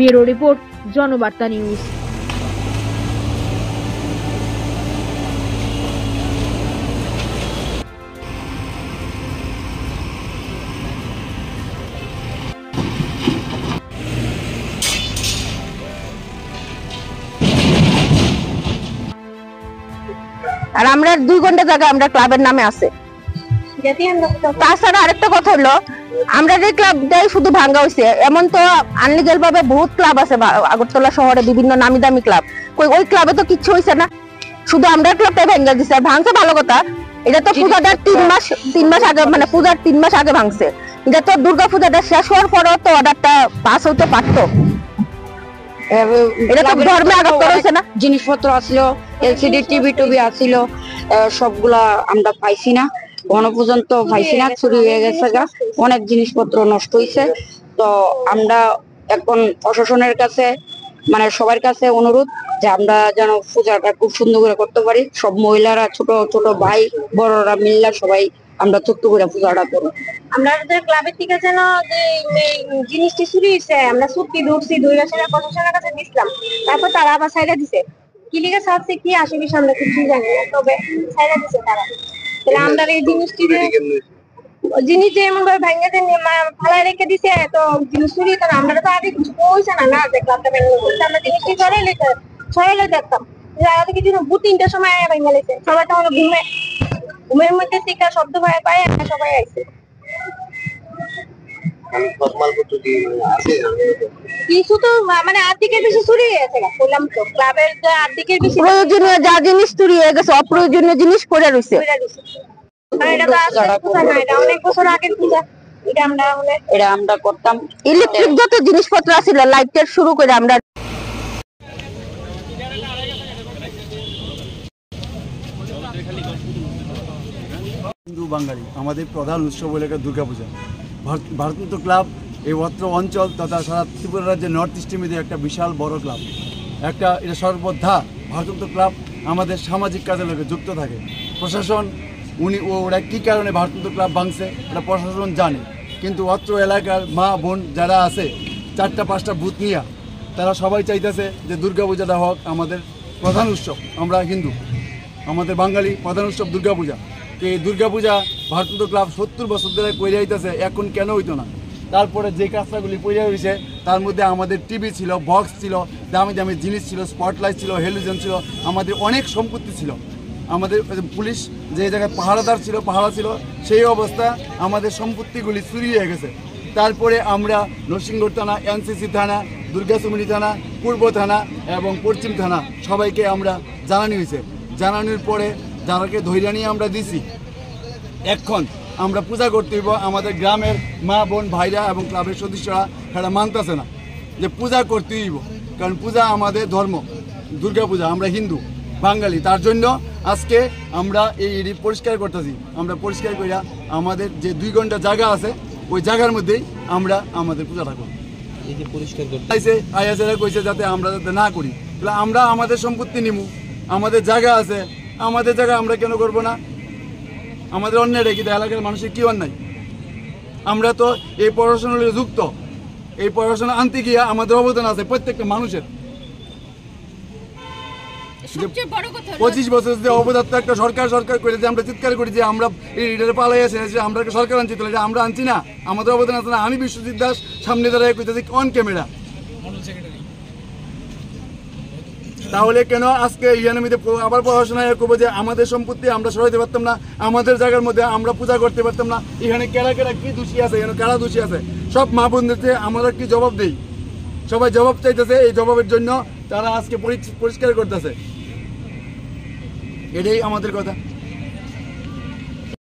Bureau report, Janabarta news. আর আমরা 2 ঘন্টা জায়গা আমরা ক্লাবের নামে আছে। তাছাড়া আরেকটা কথা হলো, আমরা যে ক্লাবটাই শুধু ভাঙ্গা হয়েছে, এমন তো আনলিগাল ভাবে বহুত ক্লাব আছে আগরতলা শহরে, বিভিন্ন নামি দামি ক্লাব। ওই ক্লাবে তো কিচ্ছু হয়েছে না, শুধু আমরা ক্লাবটাই ভেঙে দিচ্ছে। ভাঙছে ভালো কথা, এটা তো পূজাটার 3 মাস আগে, মানে পূজার 3 মাস আগে ভাঙছে। এটা তো দুর্গা পূজাটা শেষ হওয়ার পরেও তো অর্ডারটা পাস হইতে পারতো। এটা তো ধর্মে আঘাত করেছে না। জিনিসপত্র আসলো, এলসিডি টিভি টুবি আসছিল, সবগুলা আমরা পাইছি না, ঘন পর্যন্ত পাইছি না, চুরি হয়ে গেছে গা, অনেক জিনিসপত্র নষ্ট হয়েছে। তো আমরা এখন প্রশাসনের কাছে, মানে সবার কাছে অনুরোধ যে আমরা যেন পূজাটা খুব সুন্দর করে করতে পারি। সব মহিলারা, ছোট ছোট ভাই বড়রা মিল্লা সবাই আমরা ছোট্ট করে পূজাটা করি। আমরা ক্লাবের থেকে যেন যে জিনিসটি চুরি হয়েছে, আমরা চুক্তি ধরছি, 2 মাসের প্রশাসনের কাছে দিছিলাম, তারপর তারা আবার ছাইড়া দিছে। কি লিখে ছাড়ছে কি আসলে আমরা কিছু জানি না, তবে ছাইড়া দিছে তারা। তাহলে আমরা এই জিনিস যে এমন ভাবে ভাঙে ফালাই রেখে দিছে, তো জিনিস চুরি তো আমরা তো আগে কিছু পয়সা না যে ক্লাবটা ভেঙে বলছে, আমরা জিনিসটি ছড়াইলে দেখতাম যে আগে কিছু 2-3টার সময় ভেঙে লেছে। সবাই তখন ঘুমের মধ্যে থেকে শব্দ পায় সবাই আইছে। কিছু তো মানে আর্থিকের বেশি চুরি হয়েছে, বললাম তো ক্লাবের যে আর্থিকের বেশি প্রয়োজনীয় যা জিনিস চুরি হয়ে গেছে, অপ্রয়োজনীয় জিনিস পড়ে রয়েছে। এটা তো এটা অনেক বছর আগের পূজা। এটা আমরা করতাম। ইলেকট্রিক যত জিনিসপত্র আছিল, লাইটের শুরু করে আমরা হিন্দু বাঙালি আমাদের প্রধান উৎসব হলো দুর্গাপূজা। ভারতনাট্য ক্লাব এই অত্র অঞ্চল তথা সারা ত্রিপুরা রাজ্যের নর্থ ইস্টের মধ্যে একটা বিশাল বড় ক্লাব। এটা সর্বদা ভারতনাট্য ক্লাব আমাদের সামাজিক কাজের লোকে যুক্ত থাকে। প্রশাসন ওরা কী কারণে ভারতনাট্য ক্লাব ভাঙছে এটা প্রশাসন জানে, কিন্তু অত্র এলাকার মা বোন যারা আছে 4-5টা বুথ নিয়ে তারা সবাই চাইতেছে যে দুর্গাপূজাটা হোক আমাদের প্রধান উৎসব। আমরা হিন্দু, আমাদের বাঙালি প্রধান উৎসব দুর্গাপূজা। এই দুর্গাপূজা ভারতনাট্য ক্লাব 70 বছর ধরে কইরা হইতেছে, এখন কেন হইতো না? তারপরে যে কাজটাগুলি কইরা হয়েছে তার মধ্যে আমাদের টিভি ছিল, বক্স ছিল, দামি দামি জিনিস ছিল, স্পটলাইট ছিল, হেলোজেন ছিল, আমাদের অনেক সম্পত্তি ছিল। আমাদের পুলিশ যে জায়গায় পাহারা ছিল সেই অবস্থা আমাদের সম্পত্তিগুলি চুরি হয়ে গেছে। তারপরে আমরা নরসিংগড় থানা, এনসিসি থানা, দুর্গাচুমনি থানা, পূর্ব থানা এবং পশ্চিম থানা সবাইকে আমরা জানানো হয়েছে। জানানোর পরে যারাকে ধৈর্য নিয়ে আমরা দিছি, এখন আমরা পূজা করতে হইব। আমাদের গ্রামের মা বোন ভাইরা এবং ক্লাবের সদস্যরা সেটা মানতেছে না যে পূজা করতে হইব, কারণ পূজা আমাদের ধর্ম, দুর্গাপূজা, আমরা হিন্দু বাঙালি। তার জন্য আজকে আমরা এই পরিষ্কার করতেছি। আমরা পরিষ্কার করিয়া আমাদের যে 2 ঘন্টা জায়গা আছে ওই জায়গার মধ্যেই আমরা আমাদের পূজাটা করি। এই যে পরিষ্কার করতে আইয়াছেরা কইছে যাতে আমরা যাতে না করি, তাহলে আমরা আমাদের সম্পত্তি নিমু, আমাদের জায়গা আছে, আমাদের জায়গা আমরা কেন করব না? আমাদের অন্যায় রেখে এলাকার মানুষের কি অন্যায়? আমরা তো এই পড়াশোনার যুক্ত, এই পড়াশোনা আনতে গিয়ে আমাদের অবদান আছে প্রত্যেকটা মানুষের। 25 বছর যে অবদান একটা সরকার করে যে আমরা চিৎকার করি যে আমরা এই পালাই আছে, আমরা সরকার আনছি, তাহলে আমরা আনছি না, আমাদের অবদান আছে না? আমি বিশ্বজিৎ দাস সামনে দাঁড়ায় কইতেছি অন ক্যামেরা, তাহলে কেন আজকে ইয়ানমিতে আবার পড়াশোনা করবো যে আমাদের সম্পত্তি আমরা সরাইতে পারতাম না, আমাদের জায়গার মধ্যে আমরা পূজা করতে পারতাম না? এখানে কেরা কি দোষী আছে, এখানে কারা দোষী আছে? সব মা বোনদেরকে আমরা কি জবাব দেই? সবাই জবাব চাইতেছে, এই জবাবের জন্য তারা আজকে পরিষ্কার করতেছে। এটাই আমাদের কথা।